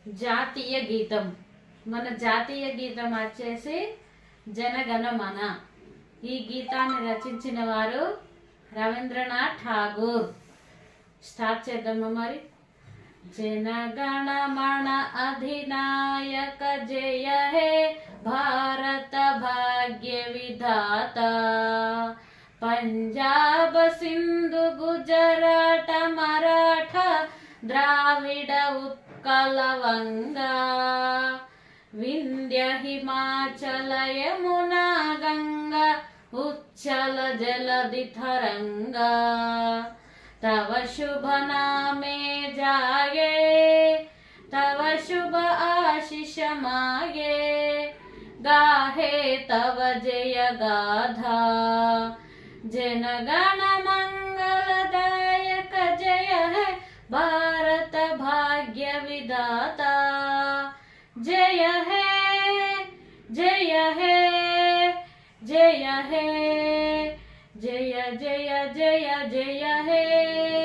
జాతీయ గీతం. మన జాతీయ గీతం వచ్చేసి జనగణమన. ఈ గీతాన్ని రచించిన వారు రవీంద్రనాథ్ ఠాగూర్. స్టార్ట్ చేద్దామా మరి. जनगणमन अधिनायक जय हे भारत भाग्य विधाता पंजाब सिंधु गुजरात मराठा द्राविड उत्कल वंगा विंध्य हिमाचल यमुना गंगा उच्चल जलधि तरंगा तव शुभ नामे जागे तव शुभ आशीष मागे गाहे तव जय गाथा जनगण मंगलदायक जय है भारत भाग्य विधाता जय है जय है जय है जय जय जय जय हे।